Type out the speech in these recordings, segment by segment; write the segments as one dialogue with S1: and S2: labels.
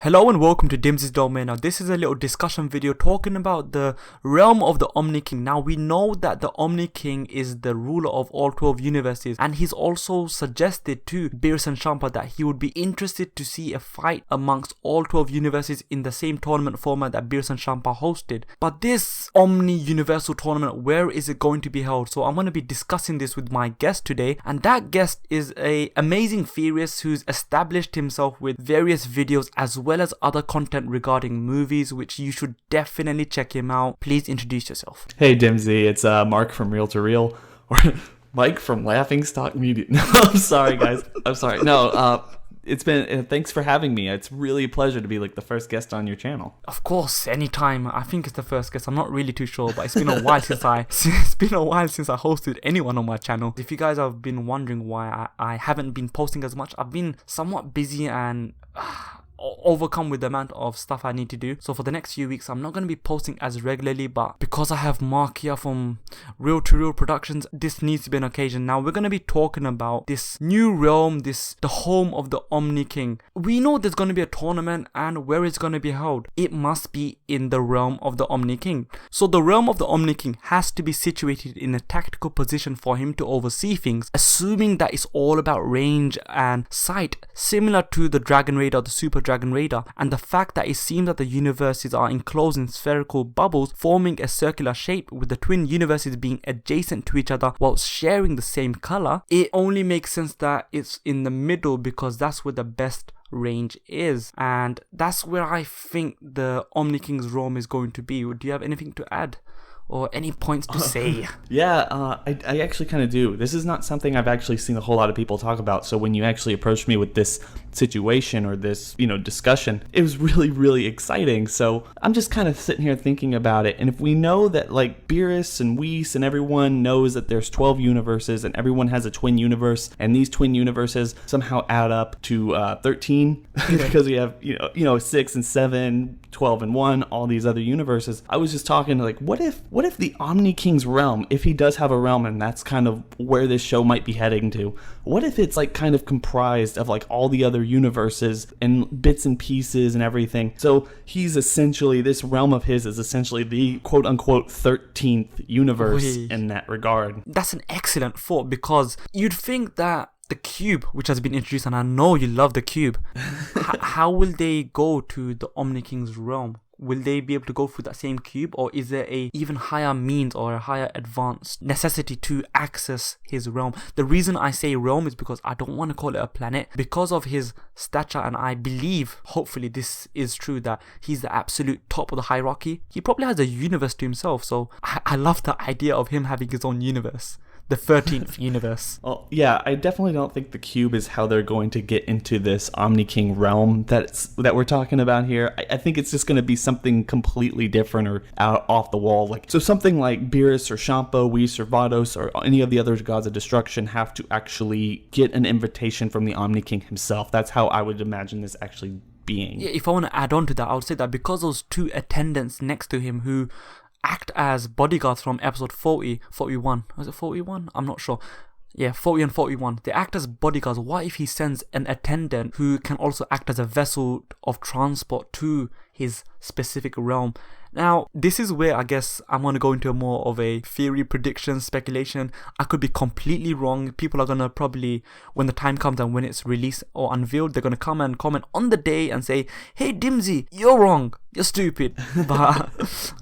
S1: Hello and welcome to Dimsy's Domain. Now this is a little discussion video talking about the realm of the Omni King. Now we know that the Omni King is the ruler of all 12 universes, and he's also suggested to Beerus and Champa that he would be interested to see a fight amongst all 12 universes in the same tournament format that Beerus and Champa hosted. But this Omni Universal Tournament, where is it going to be held? So I'm going to be discussing this with my guest today, and that guest is a amazing theorist who's established himself with various videos as well as other content regarding movies, which you should definitely check him out. Please introduce yourself.
S2: Hey Dimsy, it's Mark from Real to Real, or Mike from Laughing Stock Media. No, I'm sorry guys. I'm sorry. No, it's been, thanks for having me. It's really a pleasure to be like the first guest on your channel.
S1: Of course, anytime. I think it's the first guest. I'm not really too sure, but it's been a while since I hosted anyone on my channel. If you guys have been wondering why I haven't been posting as much, I've been somewhat busy and overcome with the amount of stuff I need to do. So for the next few weeks I'm not going to be posting as regularly, but because I have Mark here from Real to Real Productions, this needs to be an occasion. Now we're going to be talking about this new realm, the home of the Omni King. We know there's going to be a tournament, and where it's going to be held, it must be in the realm of the Omni King. So the realm of the Omni King has to be situated in a tactical position for him to oversee things, assuming that it's all about range and sight, similar to the Dragon Raider, the Super Dragon Raider, and the fact that it seems that the universes are enclosed in spherical bubbles forming a circular shape, with the twin universes being adjacent to each other whilst sharing the same color. It only makes sense that it's in the middle because that's where the best range is, and that's where I think the Omni King's realm is going to be. Do you have anything to add or any points to say?
S2: I actually kind of do. This is not something I've actually seen a whole lot of people talk about. So when you actually approached me with this situation or this, discussion, it was really, really exciting. So I'm just kind of sitting here thinking about it. And if we know that like Beerus and Whis and everyone knows that there's 12 universes and everyone has a twin universe, and these twin universes somehow add up to 13 because we have, 6 and 7, 12 and 1, all these other universes. I was just talking like, what if the Omni King's realm, if he does have a realm, and that's kind of where this show might be heading to, what if it's like kind of comprised of like all the other universes and bits and pieces and everything? So he's essentially, this realm of his is essentially the quote unquote 13th universe in that regard.
S1: That's an excellent thought, because you'd think that the cube, which has been introduced, and I know you love the cube, how will they go to the Omni King's realm? Will they be able to go through that same cube, or is there a even higher means or a higher advanced necessity to access his realm? The reason I say realm is because I don't want to call it a planet, because of his stature, and I believe, hopefully this is true, that he's the absolute top of the hierarchy. He probably has a universe to himself, so I love the idea of him having his own universe. The 13th universe.
S2: Well, yeah, I definitely don't think the cube is how they're going to get into this Omni King realm that we're talking about here. I think it's just going to be something completely different or off the wall. So something like Beerus or Champa, Whis or Vados or any of the other gods of destruction have to actually get an invitation from the Omni King himself. That's how I would imagine this actually being.
S1: Yeah, if I want to add on to that, I would say that because those two attendants next to him who act as bodyguards from episode 41. Was it 41? I'm not sure. Yeah, 40 and 41. They act as bodyguards. What if he sends an attendant who can also act as a vessel of transport to his specific realm? Now, this is where I guess I'm going to go into more of a theory, prediction, speculation. I could be completely wrong. People are going to probably, when the time comes and when it's released or unveiled, they're going to come and comment on the day and say, "Hey Dimsy, you're wrong. You're stupid." But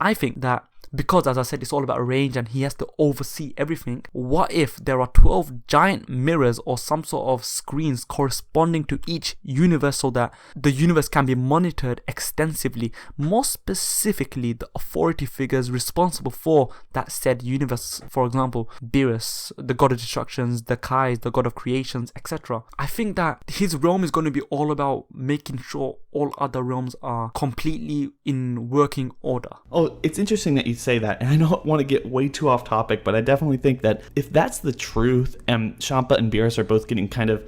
S1: I think that because, as I said, it's all about range and he has to oversee everything, what if there are 12 giant mirrors or some sort of screens corresponding to each universe, so that the universe can be monitored extensively? More specifically, the authority figures responsible for that said universe, for example, Beerus, the god of destructions, the Kais, the god of creations, etc. I think that his realm is going to be all about making sure all other realms are completely in working order.
S2: Oh, it's interesting that you say that, and I don't want to get way too off topic, but I definitely think that if that's the truth, and Champa and Beerus are both getting kind of,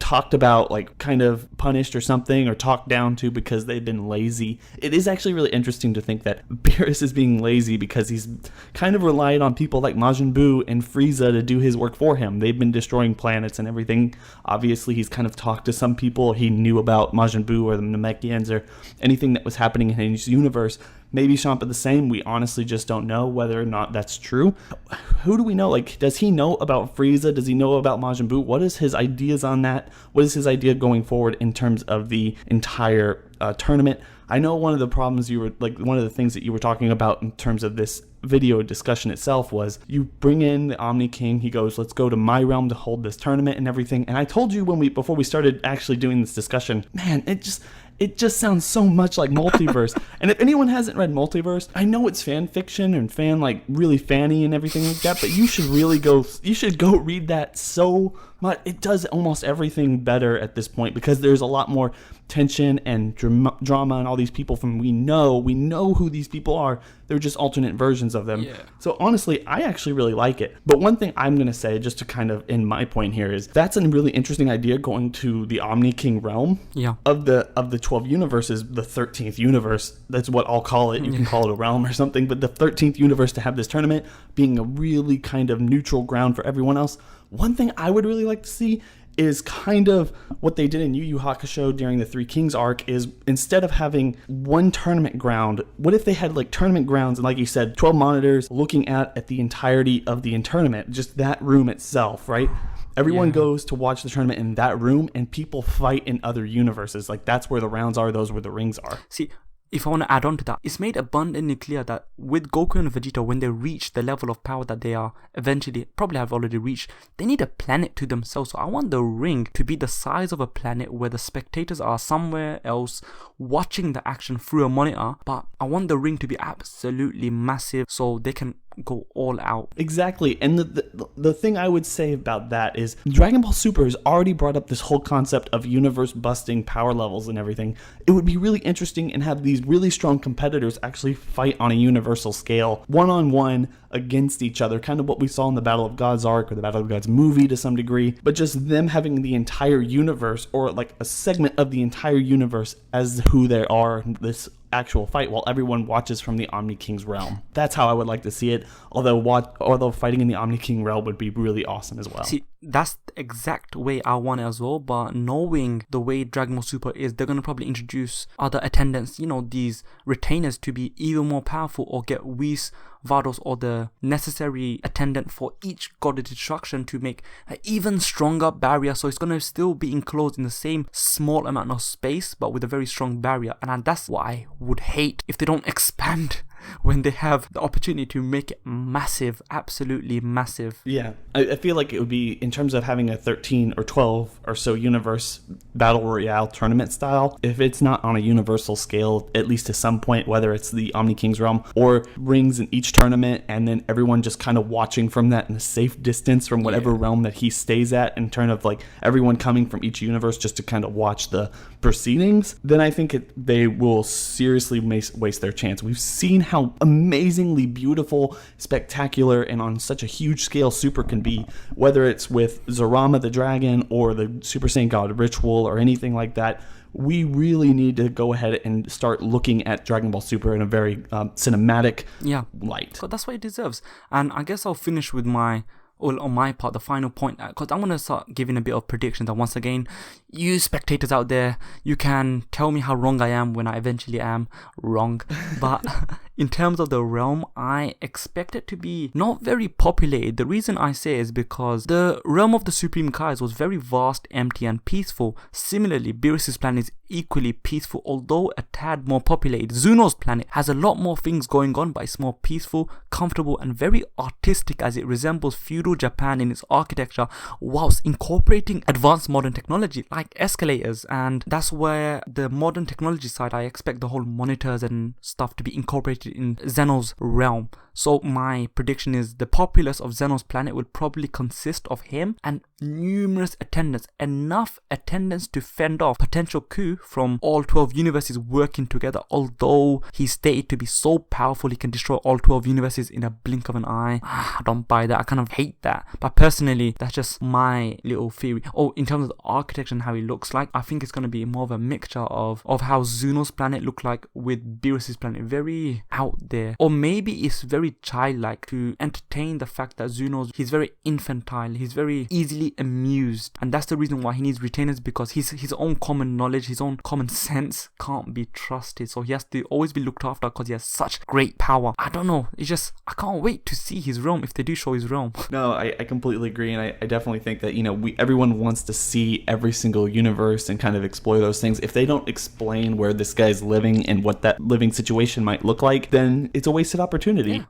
S2: talked about, like kind of punished or something, or talked down to because they've been lazy, it is actually really interesting to think that Beerus is being lazy because he's kind of relied on people like Majin Buu and Frieza to do his work for him. They've been destroying planets and everything. Obviously, he's kind of talked to some people he knew about Majin Buu or the Namekians or anything that was happening in his universe. Maybe Champa the same. We honestly just don't know whether or not that's true. Who do we know? Like, does he know about Frieza? Does he know about Majin Buu? What is his ideas on that? What is his idea going forward in terms of the entire tournament? I know one of the problems one of the things that you were talking about in terms of this video discussion itself was you bring in the Omni King. He goes, let's go to my realm to hold this tournament and everything. And I told you before we started actually doing this discussion, man, it just sounds so much like Multiverse. And if anyone hasn't read Multiverse, I know it's fan fiction and really fanny and everything like that, but you should go read that so much. It does almost everything better at this point because there's a lot more tension and drama and all these people we know who these people are. They're just alternate versions of them.
S1: Yeah.
S2: So honestly, I actually really like it. But one thing I'm going to say, just to kind of end my point here, is that's a really interesting idea, going to the Omni King realm.
S1: Yeah.
S2: Of the 12 universes, the 13th universe, that's what I'll call it. You can call it a realm or something, but the 13th universe to have this tournament being a really kind of neutral ground for everyone else. One thing I would really like to see is kind of what they did in Yu Yu Hakusho during the Three Kings arc, is instead of having one tournament ground, what if they had like tournament grounds and, like you said, 12 monitors looking at the entirety of the tournament, just that room itself, right? Everyone goes to watch the tournament in that room, and people fight in other universes. Like, that's where the rounds are, those where the rings are.
S1: See, if I want to add on to that, it's made abundantly clear that with Goku and Vegeta, when they reach the level of power that they are eventually probably have already reached, they need a planet to themselves. So I want the ring to be the size of a planet where the spectators are somewhere else watching the action through a monitor, but I want the ring to be absolutely massive so they can go all out.
S2: Exactly. And the thing I would say about that is Dragon Ball Super has already brought up this whole concept of universe busting power levels and everything. It would be really interesting and have these really strong competitors actually fight on a universal scale, one-on-one against each other, kind of what we saw in the Battle of Gods arc or the Battle of Gods movie to some degree, but just them having the entire universe, or like a segment of the entire universe, as who they are in this actual fight, while everyone watches from the Omni King's realm. That's how I would like to see it, although fighting in the Omni King realm would be really awesome as well.
S1: See, that's the exact way I want it as well, but knowing the way Dragon Ball Super is, they're going to probably introduce other attendants, these retainers, to be even more powerful, or get Whis, Vados, or the necessary attendant for each God of Destruction to make an even stronger barrier. So it's going to still be enclosed in the same small amount of space, but with a very strong barrier. And that's what I would hate if they don't expand when they have the opportunity to make it massive, absolutely massive.
S2: Yeah, I feel like it would be, in terms of having a 13 or 12 or so universe battle royale tournament style, if it's not on a universal scale, at least to some point, whether it's the Omni King's realm or rings in each tournament, and then everyone just kind of watching from that in a safe distance from whatever realm that he stays at, in terms of like everyone coming from each universe just to kind of watch the proceedings, then I think they will seriously waste their chance. We've seen how amazingly beautiful, spectacular, and on such a huge scale Super can be, whether it's with Zorama the Dragon or the Super Saiyan God Ritual or anything like that. We really need to go ahead and start looking at Dragon Ball Super in a very cinematic light.
S1: So that's what it deserves. And I guess I'll finish with on my part, the final point, because I'm going to start giving a bit of predictions. And once again, you spectators out there, you can tell me how wrong I am when I eventually am wrong. But in terms of the realm, I expect it to be not very populated. The reason I say is because the realm of the Supreme Kais was very vast, empty, and peaceful. Similarly, Beerus' planet is equally peaceful, although a tad more populated. Zuno's planet has a lot more things going on, but it's more peaceful, comfortable, and very artistic, as it resembles feudal Japan in its architecture, whilst incorporating advanced modern technology like escalators. And that's where the modern technology side, I expect the whole monitors and stuff to be incorporated in Zeno's realm. So my prediction is the populace of Zeno's planet will probably consist of him and numerous attendants, enough attendants to fend off potential coup from all 12 universes working together, although he's stated to be so powerful he can destroy all 12 universes in a blink of an eye. I don't buy that. I kind of hate that. But personally, that's just my little theory. Oh, in terms of the architecture and how he looks like. I think it's going to be more of a mixture of how Zuno's planet looked like with Beerus's planet. Very out there. Or maybe it's very childlike to entertain the fact that he's very infantile. He's very easily amused. And that's the reason why he needs retainers, because his own common knowledge, his own common sense can't be trusted. So he has to always be looked after because he has such great power. I don't know. It's just, I can't wait to see his realm if they do show his realm.
S2: No, I completely agree. And I definitely think that, everyone wants to see every single universe and kind of explore those things. If they don't explain where this guy's living and what that living situation might look like, then it's a wasted opportunity.
S1: Yeah.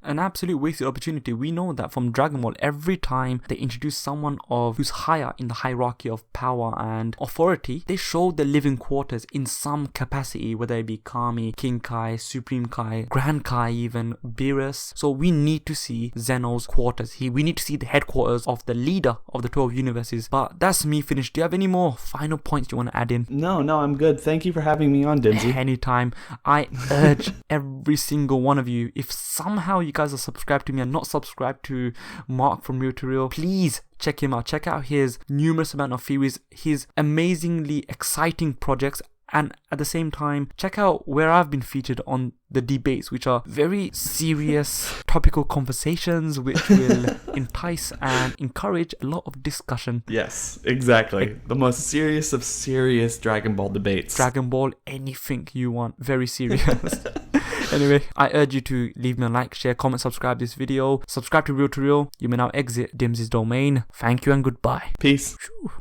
S1: An absolute wasted opportunity. We know that from Dragon Ball, every time they introduce someone who's higher in the hierarchy of power and authority, they show the living quarters in some capacity, whether it be Kami, King Kai, Supreme Kai, Grand Kai, even Beerus. So we need to see Zeno's quarters. We need to see the headquarters of the leader of the 12 universes. But that's me finished. Do you have any more final points you want to add in?
S2: No, I'm good. Thank you for having me on, Dimsy.
S1: Anytime. I urge every single one of you, if somehow you guys are subscribed to me and not subscribed to Mark from Real to Real, please check him out. Check out his numerous amount of theories, his amazingly exciting projects, and at the same time check out where I've been featured on the debates, which are very serious topical conversations which will entice and encourage a lot of discussion.
S2: Yes, exactly. The most serious of serious Dragon Ball debates.
S1: Dragon Ball, anything you want. Very serious. Anyway, I urge you to leave me a like, share, comment, subscribe this video. Subscribe to Real to Real. You may now exit Dimsy's domain. Thank you and goodbye.
S2: Peace.
S1: Whew.